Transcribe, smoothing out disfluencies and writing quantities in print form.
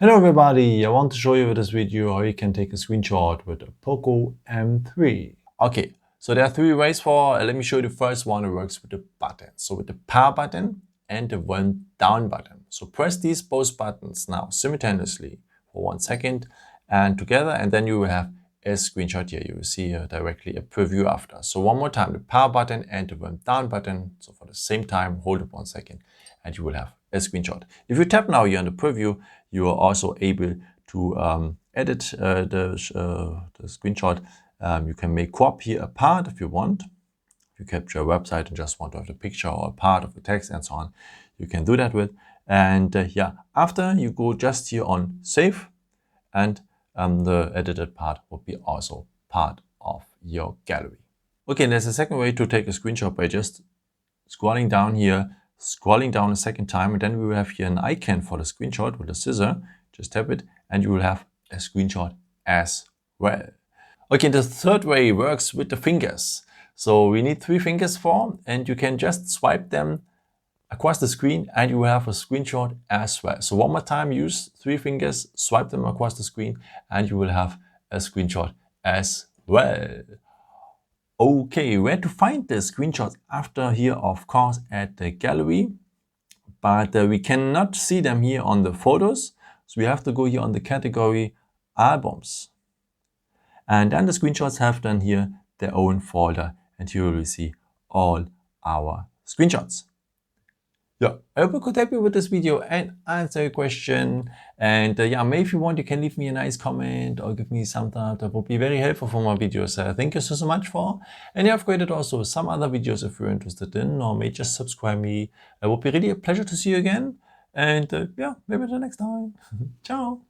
Hello everybody, I want to show you with this video how you can take a screenshot with a Poco M3. Okay, so there are three ways let me show you the first one that works with the button. So with the power button and the volume down button. So press these both buttons now simultaneously for 1 second and together, and then you will have a screenshot here. You will see here directly a preview after. So one more time, the power button and the volume down button. So for the same time, hold it 1 second and you will have a screenshot. If you tap now here on the preview, you are also able to edit the screenshot. You can make crop here a part if you want. If you capture a website and just want to have the picture or a part of the text and so on, you can do that with. And yeah, after you go just here on save, and the edited part will be also part of your gallery. Okay, and there's a second way to take a screenshot by just scrolling down here, scrolling down a second time, and then we will have here an icon for the screenshot with a scissor. Just tap it and you will have a screenshot as well. Okay, the third way works with the fingers. So we need 3 fingers and you can just swipe them across the screen and you will have a screenshot as well. So one more time, use 3 fingers, swipe them across the screen and you will have a screenshot as well. Okay, where to find the screenshots after here, of course, at the gallery, but we cannot see them here on the photos. So we have to go here on the category albums. And then the screenshots have then here their own folder and here you will see all our screenshots. Yeah, I hope I could help you with this video and answer your question. And yeah, maybe if you want, you can leave me a nice comment or give me some thumbs up. That would be very helpful for my videos. Thank you so much for. And yeah, I've created also some other videos if you're interested in, or may just subscribe me. It would be really a pleasure to see you again. And yeah, maybe the next time. Ciao.